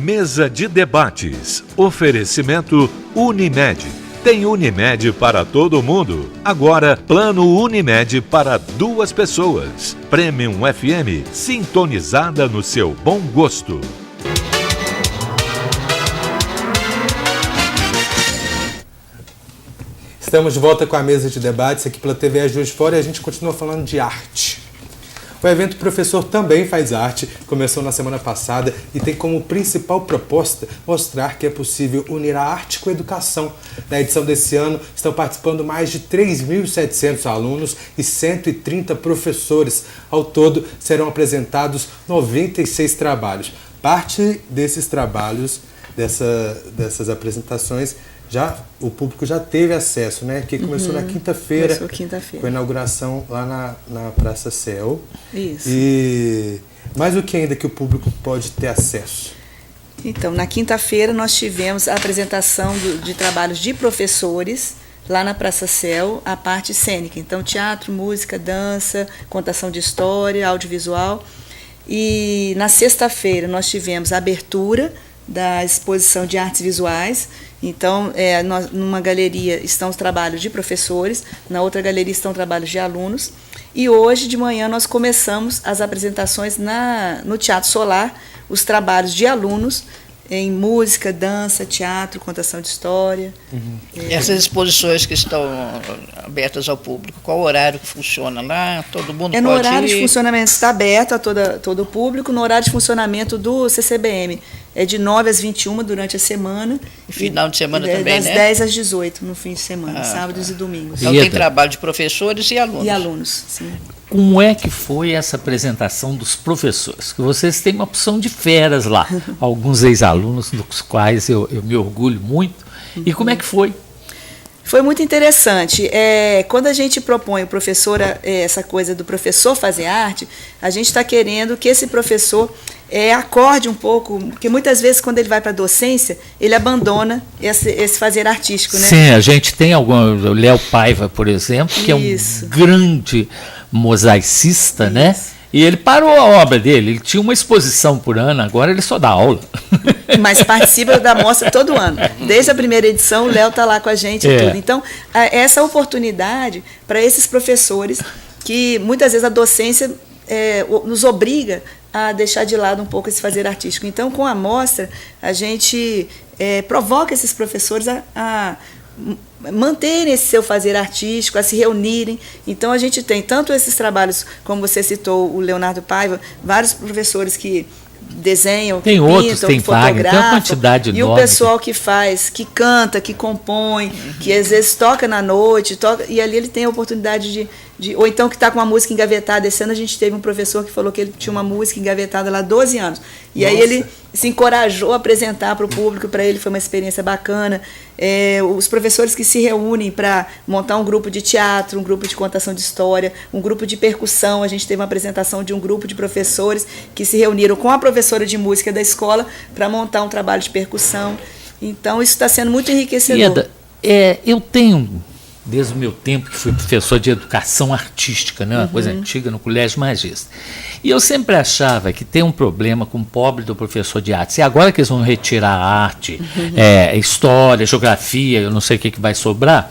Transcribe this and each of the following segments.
Mesa de debates. Oferecimento Unimed. Tem Unimed para todo mundo. Agora, plano Unimed para 2 pessoas. Premium FM, sintonizada no seu bom gosto. Estamos de volta com a mesa de debates aqui pela TV Juiz de Fora e a gente continua falando de arte. O evento Professor Também Faz Arte começou na semana passada e tem como principal proposta mostrar que é possível unir a arte com a educação. Na edição desse ano estão participando mais de 3.700 alunos e 130 professores. Ao todo serão apresentados 96 trabalhos. Parte desses trabalhos, dessas apresentações, o público já teve acesso, né? Que começou na quinta-feira. Começou quinta-feira. Com a inauguração lá na Praça Céu. Isso. Mas o que ainda que o público pode ter acesso? Então, na quinta-feira nós tivemos a apresentação de trabalhos de professores lá na Praça Céu, a parte cênica. Então, teatro, música, dança, contação de história, audiovisual. E na sexta-feira nós tivemos a abertura da exposição de artes visuais. Então, numa galeria estão os trabalhos de professores, na outra galeria estão trabalhos de alunos. E hoje de manhã nós começamos as apresentações no Teatro Solar, os trabalhos de alunos em música, dança, teatro, contação de história. Essas exposições que estão abertas ao público, qual horário que funciona lá? Todo mundo pode ir? No horário de funcionamento está aberto a todo o público, no horário de funcionamento do CCBM é de 9 às 21 durante a semana. E final de semana também, das né? 10 às 18 no fim de semana, sábados e domingos. Então tem trabalho de professores e alunos. E alunos, sim. Como é que foi essa apresentação dos professores? Que vocês têm uma opção de feras lá, alguns ex-alunos dos quais eu me orgulho muito. E como é que foi? Foi muito interessante. Quando a gente propõe o professor, essa coisa do professor fazer arte, a gente está querendo que esse professor acorde um pouco, porque muitas vezes quando ele vai para a docência, ele abandona esse fazer artístico, né? Sim, a gente tem o Léo Paiva, por exemplo, que é um grande mosaicista, né? E ele parou a obra dele, ele tinha uma exposição por ano, agora ele só dá aula. Mas participa da mostra todo ano. Desde a primeira edição, o Léo está lá com a gente e tudo. Então, essa oportunidade para esses professores, que muitas vezes a docência nos obriga a deixar de lado um pouco esse fazer artístico. Então, com a mostra, a gente provoca esses professores a manterem esse seu fazer artístico, a se reunirem. Então, a gente tem tanto esses trabalhos, como você citou, o Leonardo Paiva, vários professores que desenham, tem que outros, pintam, tem que fotografam, tem uma quantidade enorme. E o pessoal que faz, que canta, que compõe, que às vezes toca na noite, e ali ele tem a oportunidade ou então que está com uma música engavetada. Esse ano a gente teve um professor que falou que ele tinha uma música engavetada lá há 12 anos. E aí ele se encorajou a apresentar para o público, para ele foi uma experiência bacana. Os professores que se reúnem para montar um grupo de teatro, um grupo de contação de história, um grupo de percussão. A gente teve uma apresentação de um grupo de professores que se reuniram com a professora de música da escola para montar um trabalho de percussão. Então, isso está sendo muito enriquecedor. Ieda, eu tenho, desde o meu tempo que fui professor de educação artística, né, uma coisa antiga no Colégio Magista, e eu sempre achava que tem um problema com o pobre do professor de artes. E agora que eles vão retirar a arte, história, geografia, eu não sei o que vai sobrar,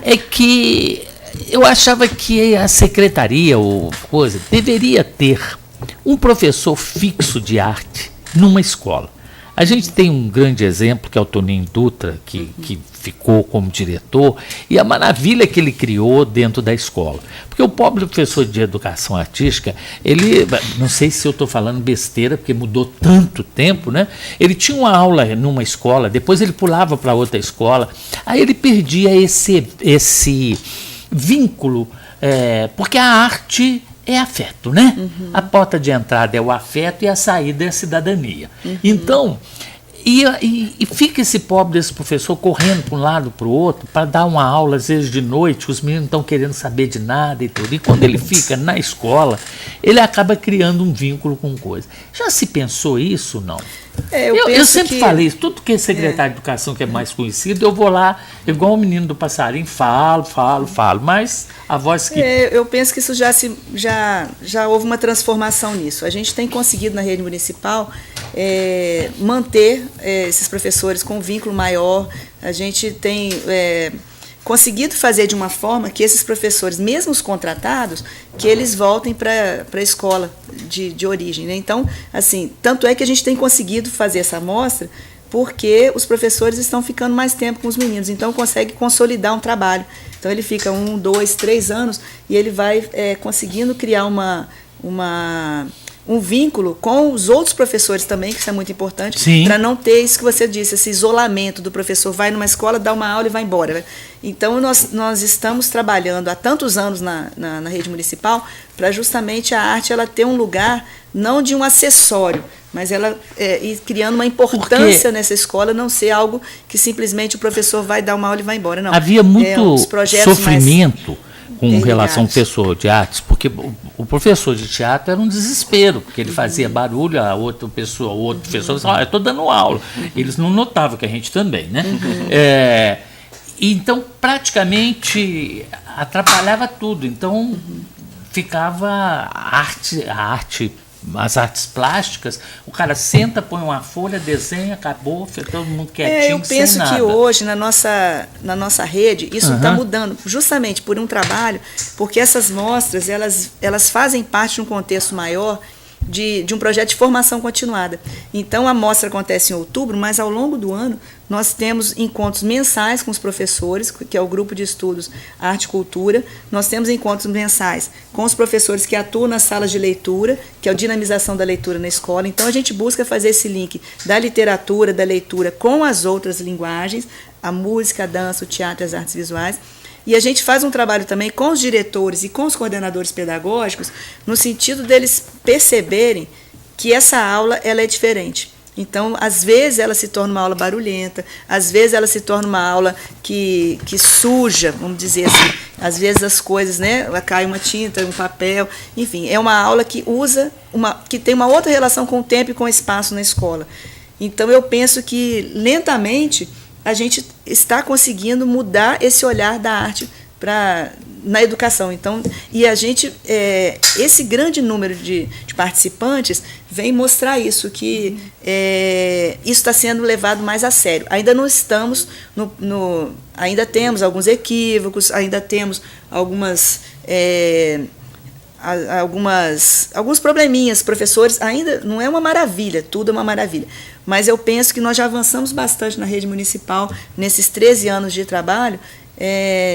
é que eu achava que a secretaria ou coisa deveria ter um professor fixo de arte numa escola. A gente tem um grande exemplo, que é o Toninho Dutra, que ficou como diretor, e a maravilha que ele criou dentro da escola. Porque o pobre professor de educação artística, ele, não sei se eu estou falando besteira, porque mudou tanto tempo, né? Ele tinha uma aula numa escola, depois ele pulava para outra escola, aí ele perdia esse vínculo, porque a arte é afeto, né? A porta de entrada é o afeto e a saída é a cidadania. Então, e fica esse pobre desse professor correndo para um lado para o outro para dar uma aula, às vezes de noite, os meninos não estão querendo saber de nada e tudo. E quando ele fica na escola, ele acaba criando um vínculo com coisa. Já se pensou isso, não? Eu sempre falei isso, tudo que é secretário de educação que é mais conhecido, eu vou lá, igual o menino do passarinho, falo, mas a voz que... Eu penso que isso já houve uma transformação nisso. A gente tem conseguido na rede municipal manter esses professores com um vínculo maior, a gente tem conseguido fazer de uma forma que esses professores, mesmo os contratados, que eles voltem para a escola de origem, né? Então, assim, tanto é que a gente tem conseguido fazer essa amostra porque os professores estão ficando mais tempo com os meninos, então consegue consolidar um trabalho. Então ele fica 1, 2, 3 anos e ele vai conseguindo criar um vínculo com os outros professores também, que isso é muito importante, para não ter isso que você disse, esse isolamento do professor, vai numa escola, dá uma aula e vai embora. Então, nós estamos trabalhando há tantos anos na rede municipal para justamente a arte ela ter um lugar, não de um acessório, mas ela ir criando uma importância nessa escola, não ser algo que simplesmente o professor vai dar uma aula e vai embora. Não. Havia muito sofrimento com relação ao professor de artes, porque o professor de teatro era um desespero, porque ele fazia barulho, o outro professor dizia, eu estou dando aula. Eles não notavam que a gente também, né? Então, praticamente, atrapalhava tudo. Então, ficava a arte, as artes plásticas, o cara senta, põe uma folha, desenha, acabou, fica todo mundo quietinho, eu penso sem nada. que hoje, na nossa rede, isso está mudando, justamente por um trabalho, porque essas mostras, elas fazem parte de um contexto maior de um projeto de formação continuada. Então, a mostra acontece em outubro, mas ao longo do ano, nós temos encontros mensais com os professores, que é o grupo de estudos Arte e Cultura. Nós temos encontros mensais com os professores que atuam nas salas de leitura, que é a dinamização da leitura na escola. Então, a gente busca fazer esse link da literatura, da leitura com as outras linguagens, a música, a dança, o teatro e as artes visuais. E a gente faz um trabalho também com os diretores e com os coordenadores pedagógicos, no sentido deles perceberem que essa aula ela é diferente. Então, às vezes, ela se torna uma aula barulhenta, às vezes ela se torna uma aula que suja, vamos dizer assim. Às vezes as coisas, né, cai uma tinta, um papel, enfim, é uma aula que que tem uma outra relação com o tempo e com o espaço na escola. Então, eu penso que, lentamente, a gente está conseguindo mudar esse olhar da arte na educação. Então, e a gente, esse grande número de participantes vem mostrar isso, que isso está sendo levado mais a sério. Ainda não estamos ainda temos alguns equívocos, ainda temos alguns probleminhas. Professores, ainda não é uma maravilha, tudo é uma maravilha. Mas eu penso que nós já avançamos bastante na rede municipal, nesses 13 anos de trabalho,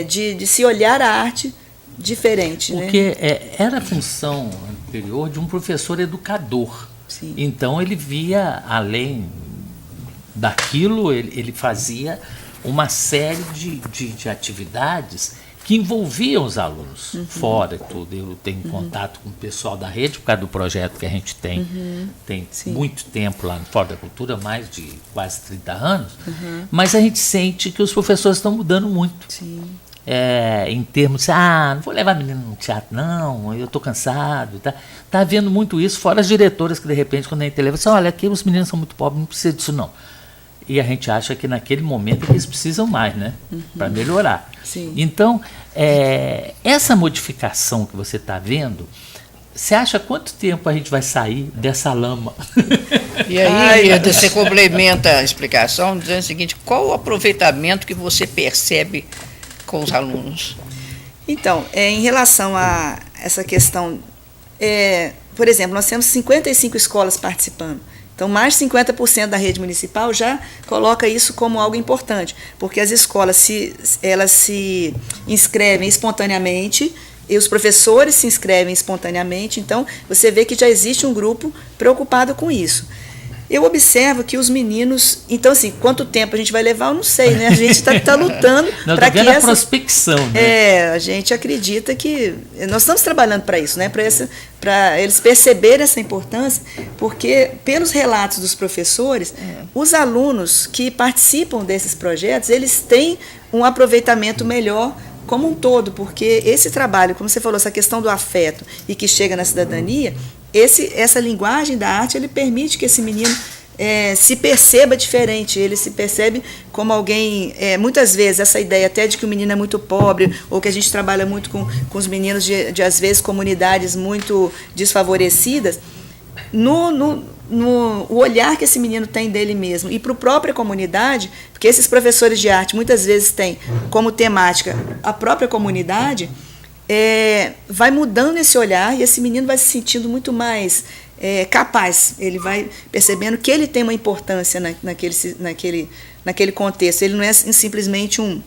de se olhar a arte diferente. Porque era a função anterior de um professor educador. Sim. Então, ele via, além daquilo, ele fazia uma série de atividades que envolviam os alunos, fora tudo. Eu tenho contato com o pessoal da rede, por causa do projeto que a gente tem muito tempo lá no Fórum da Cultura, mais de quase 30 anos, mas a gente sente que os professores estão mudando muito. Sim. Em termos de, não vou levar menino no teatro, não, eu estou cansado. Tá havendo muito isso, fora as diretoras que, de repente, quando a gente leva, olha, aqui os meninos são muito pobres, não precisa disso, não. E a gente acha que naquele momento eles precisam mais, né? Para melhorar. Sim. Então, essa modificação que você está vendo, você acha quanto tempo a gente vai sair dessa lama? E aí, você complementa a explicação dizendo o seguinte, qual o aproveitamento que você percebe com os alunos? Então, em relação a essa questão, por exemplo, nós temos 55 escolas participando. Então, mais de 50% da rede municipal já coloca isso como algo importante, porque as escolas elas se inscrevem espontaneamente e os professores se inscrevem espontaneamente, então você vê que já existe um grupo preocupado com isso. Eu observo que os meninos... Então, assim, quanto tempo a gente vai levar, eu não sei, né? A gente está lutando para que essa... prospecção, né? A gente acredita que... Nós estamos trabalhando para isso, né? Para eles perceberem essa importância, porque, pelos relatos dos professores, os alunos que participam desses projetos, eles têm um aproveitamento melhor como um todo, porque esse trabalho, como você falou, essa questão do afeto e que chega na cidadania, essa linguagem da arte, ele permite que esse menino se perceba diferente, ele se percebe como alguém, muitas vezes, essa ideia até de que o menino é muito pobre, ou que a gente trabalha muito com os meninos de às vezes, comunidades muito desfavorecidas, o olhar que esse menino tem dele mesmo e para a própria comunidade, porque esses professores de arte muitas vezes têm como temática a própria comunidade, vai mudando esse olhar e esse menino vai se sentindo muito mais capaz, ele vai percebendo que ele tem uma importância naquele contexto, ele não é simplesmente um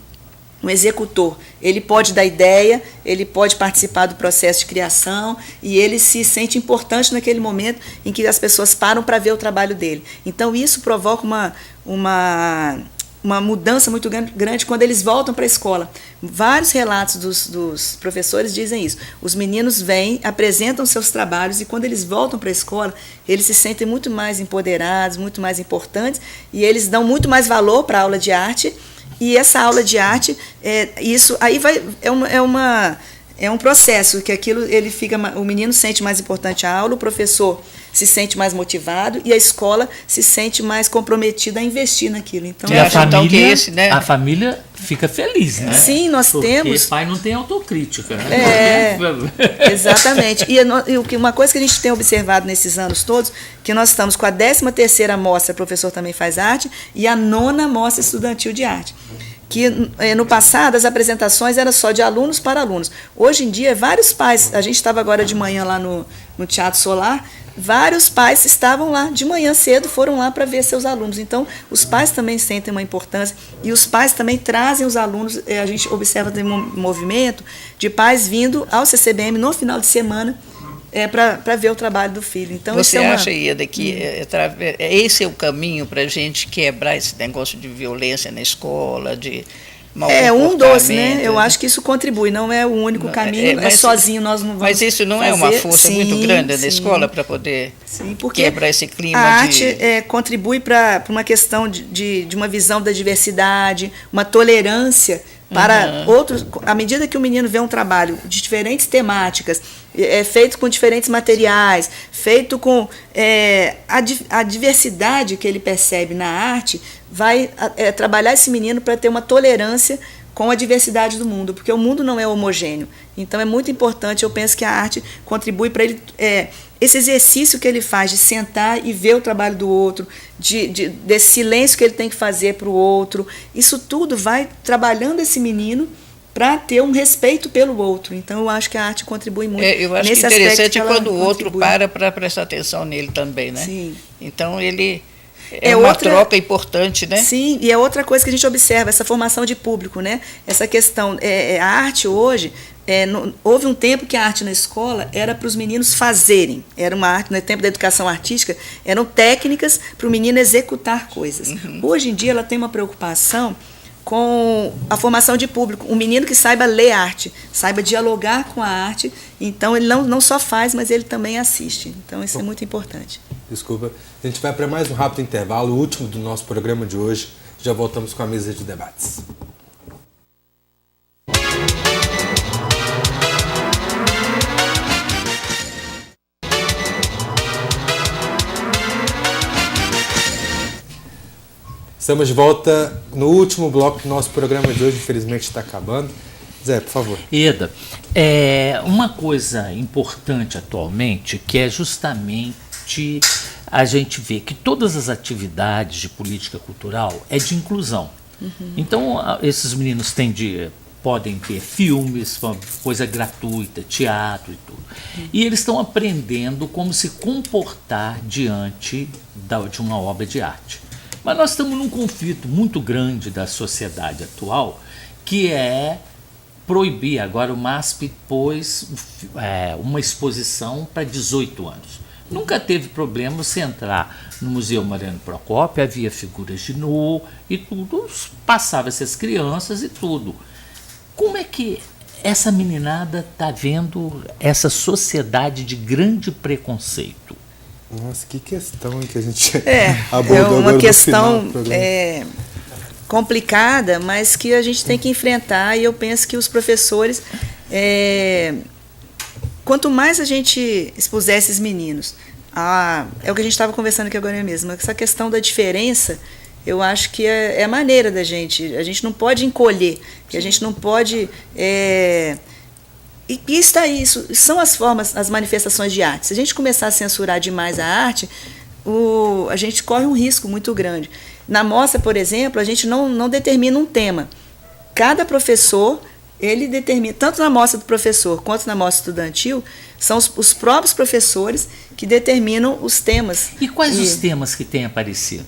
executor, ele pode dar ideia, ele pode participar do processo de criação e ele se sente importante naquele momento em que as pessoas param para ver o trabalho dele. Então isso provoca uma mudança muito grande quando eles voltam para a escola. Vários relatos dos professores dizem isso. Os meninos vêm, apresentam seus trabalhos e quando eles voltam para a escola, eles se sentem muito mais empoderados, muito mais importantes e eles dão muito mais valor para a aula de arte. E essa aula de arte, isso aí é um processo que o menino sente mais importante a aula, o professor se sente mais motivado e a escola se sente mais comprometida a investir naquilo. Então, e a família fica feliz, né? Sim, nós temos. Porque pai não tem autocrítica, né? Exatamente. E uma coisa que a gente tem observado nesses anos todos, que nós estamos com a 13ª mostra Professor Também Faz Arte e a 9ª mostra Estudantil de Arte. Que no passado as apresentações eram só de alunos para alunos. Hoje em dia, vários pais, a gente estava agora de manhã lá no Teatro Solar, vários pais estavam lá de manhã cedo, foram lá para ver seus alunos. Então, os pais também sentem uma importância e os pais também trazem os alunos. A gente observa também um movimento de pais vindo ao CCBM no final de semana para ver o trabalho do filho. Então, você acha, Ieda, que esse é o caminho para a gente quebrar esse negócio de violência na escola, de mau comportamento? Né? Eu acho que isso contribui, não é o único caminho, sozinho nós não vamos Mas isso não fazer. É uma força muito grande da escola para poder quebrar esse clima? A arte contribui para uma questão de uma visão da diversidade, uma tolerância para outros. À medida que o menino vê um trabalho de diferentes temáticas, feito com diferentes materiais, feito com a diversidade que ele percebe na arte, vai trabalhar esse menino para ter uma tolerância com a diversidade do mundo, porque o mundo não é homogêneo. Então é muito importante, eu penso que a arte contribui para ele, esse exercício que ele faz de sentar e ver o trabalho do outro, desse silêncio que ele tem que fazer para o outro, isso tudo vai trabalhando esse menino para ter um respeito pelo outro. Então eu acho que a arte contribui muito. Eu acho que interessante quando o outro para prestar atenção nele também, né? Sim. Então ele uma troca importante, né? Sim, e é outra coisa que a gente observa, essa formação de público, né? Essa questão, a arte hoje, houve um tempo que a arte na escola era para os meninos fazerem, era uma arte, no tempo da educação artística, eram técnicas para o menino executar coisas. Hoje em dia ela tem uma preocupação com a formação de público, um menino que saiba ler arte, saiba dialogar com a arte, então ele não só faz, mas ele também assiste. Então isso é muito importante. Desculpa, a gente vai para mais um rápido intervalo, o último do nosso programa de hoje. Já voltamos com a mesa de debates. Estamos de volta no último bloco do nosso programa de hoje, infelizmente está acabando. Zé, por favor. Ieda, uma coisa importante atualmente, que é justamente a gente ver que todas as atividades de política cultural é de inclusão. Então, esses meninos podem ter filmes, coisa gratuita, teatro e tudo. E eles estão aprendendo como se comportar diante de uma obra de arte. Mas nós estamos num conflito muito grande da sociedade atual, que é proibir. Agora o MASP pôs uma exposição para 18 anos. Nunca teve problema você entrar no Museu Mariano Procópio, havia figuras de nu e tudo, passava essas crianças e tudo. Como é que essa meninada está vendo essa sociedade de grande preconceito? Nossa, que questão que a gente abordou uma agora questão no final do programa. complicada, mas que a gente tem que enfrentar, e eu penso que os professores, quanto mais a gente expuser esses meninos, é o que a gente estava conversando aqui agora mesmo, essa questão da diferença, eu acho que é a maneira a gente não pode encolher, que a gente não pode... E está aí, isso são as formas, as manifestações de arte. Se a gente começar a censurar demais a arte, a gente corre um risco muito grande. Na mostra, por exemplo, a gente não determina um tema. Cada professor, ele determina, tanto na mostra do professor quanto na mostra estudantil, são os próprios professores que determinam os temas. E quais os temas que têm aparecido?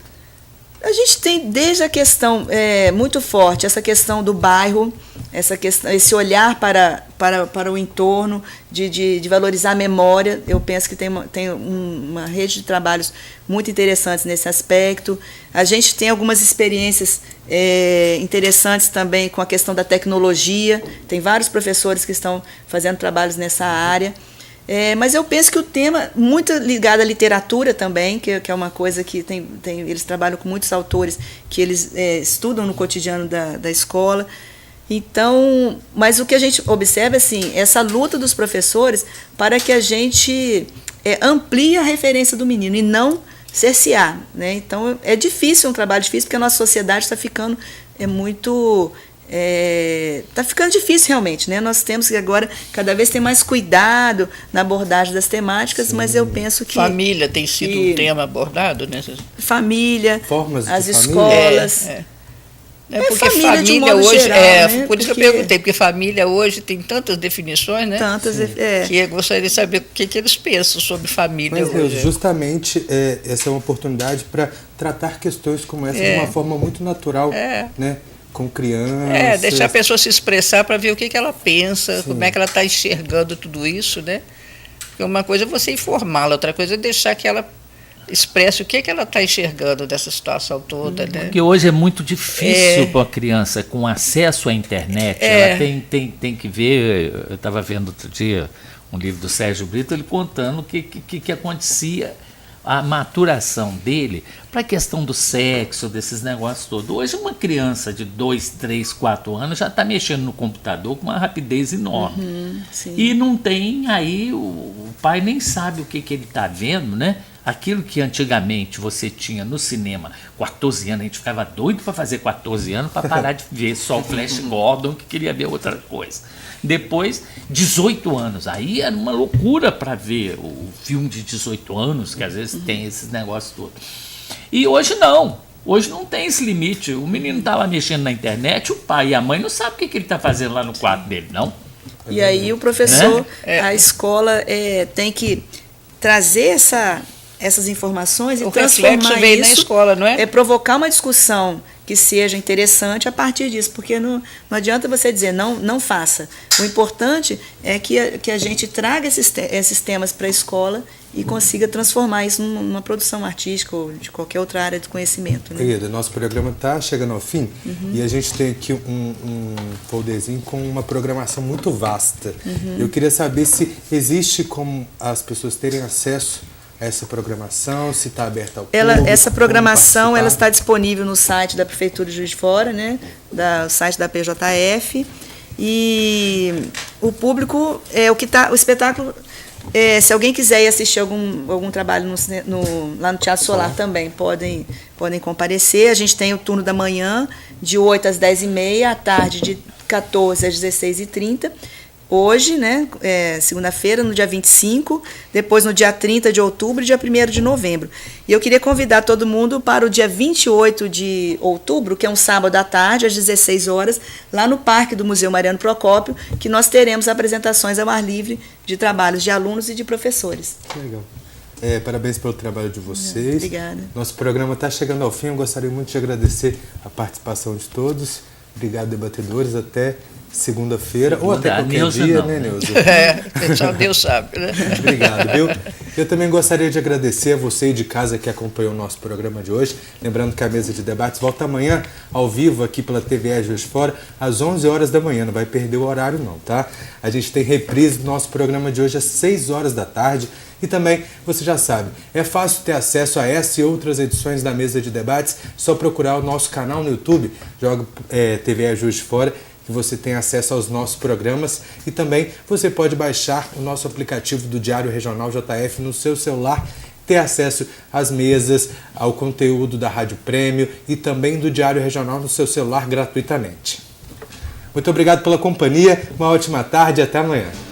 A gente tem desde a questão muito forte, essa questão do bairro, esse olhar para o entorno, de valorizar a memória. Eu penso que tem uma rede de trabalhos muito interessantes nesse aspecto. A gente tem algumas experiências interessantes também com a questão da tecnologia. Tem vários professores que estão fazendo trabalhos nessa área. Mas eu penso que o tema, muito ligado à literatura também, que é uma coisa que eles trabalham com muitos autores que eles estudam no cotidiano da escola. Então, mas o que a gente observa é assim, essa luta dos professores para que a gente amplie a referência do menino e não cercear, né? Então, é difícil, um trabalho difícil, porque a nossa sociedade está ficando muito... Está ficando difícil realmente, né? Nós temos que agora cada vez ter mais cuidado na abordagem das temáticas. Sim. Mas eu penso que... Família tem sido um tema abordado, né? Família, formas de as família. escolas... Porque família hoje, geral, né? Por isso que eu perguntei, porque família hoje tem tantas definições, né? Tantas, que eu gostaria de saber o que eles pensam sobre família hoje. Mas, justamente, essa é uma oportunidade para tratar questões como essa de uma forma muito natural, né? Com crianças. Deixar a pessoa se expressar para ver o que ela pensa, Sim. Como é que ela está enxergando tudo isso, né? Porque uma coisa é você informá-la, outra coisa é deixar que ela expresse o que ela está enxergando dessa situação toda, né? Porque hoje é muito difícil para a criança, com acesso à internet, ela tem que ver. Eu estava vendo outro dia um livro do Sérgio Brito, ele contando o que acontecia, a maturação dele para a questão do sexo, desses negócios todos. Hoje uma criança de 2, 3, 4 anos já está mexendo no computador com uma rapidez enorme. E não tem aí, o pai nem sabe o que ele está vendo, né? Aquilo que antigamente você tinha no cinema, 14 anos, a gente ficava doido para fazer 14 anos para parar de ver só o Flash Gordon, que queria ver outra coisa. Depois, 18 anos, aí era uma loucura para ver o filme de 18 anos, que às vezes tem esses negócios todos. E hoje não tem esse limite. O menino está lá mexendo na internet, o pai e a mãe não sabem o que ele está fazendo lá no quarto dele, não. E aí o professor, a escola tem que trazer essas informações e transformar isso na escola, não é? Provocar uma discussão que seja interessante a partir disso, porque não adianta você dizer não faça. O importante é que a gente traga esses temas para a escola e consiga transformar isso numa produção artística ou de qualquer outra área de conhecimento. Né? Querida, nosso programa está chegando ao fim e a gente tem aqui um folderzinho com uma programação muito vasta. Eu queria saber se existe como as pessoas terem acesso essa programação, se está aberta ao público. Essa programação ela está disponível no site da Prefeitura de Juiz de Fora, né, no site da PJF, e o público, o espetáculo, se alguém quiser ir assistir algum trabalho lá no Teatro Solar também, podem comparecer. A gente tem o turno da manhã, de 8 às 10h30, à tarde de 14 às 16h30, hoje, né, segunda-feira, no dia 25, depois no dia 30 de outubro e dia 1º de novembro. E eu queria convidar todo mundo para o dia 28 de outubro, que é um sábado à tarde, às 16 horas, lá no Parque do Museu Mariano Procópio, que nós teremos apresentações ao ar livre de trabalhos de alunos e de professores. Que legal. Parabéns pelo trabalho de vocês. Obrigada. Nosso programa está chegando ao fim. Eu gostaria muito de agradecer a participação de todos. Obrigado, debatedores. Até segunda-feira, ou até qualquer dia, né, Neuza? Só Deus sabe, né? Obrigado, viu? Eu também gostaria de agradecer a você de casa que acompanhou o nosso programa de hoje. Lembrando que a mesa de debates volta amanhã, ao vivo, aqui pela TVE Juiz de Fora, às 11 horas da manhã. Não vai perder o horário, não, tá? A gente tem reprise do nosso programa de hoje às 6 horas da tarde. E também, você já sabe, é fácil ter acesso a essa e outras edições da Mesa de Debates, só procurar o nosso canal no YouTube, joga TV Juiz de Fora, que você tem acesso aos nossos programas, e também você pode baixar o nosso aplicativo do Diário Regional JF no seu celular, ter acesso às mesas, ao conteúdo da Rádio Prêmio e também do Diário Regional no seu celular gratuitamente. Muito obrigado pela companhia, uma ótima tarde e até amanhã.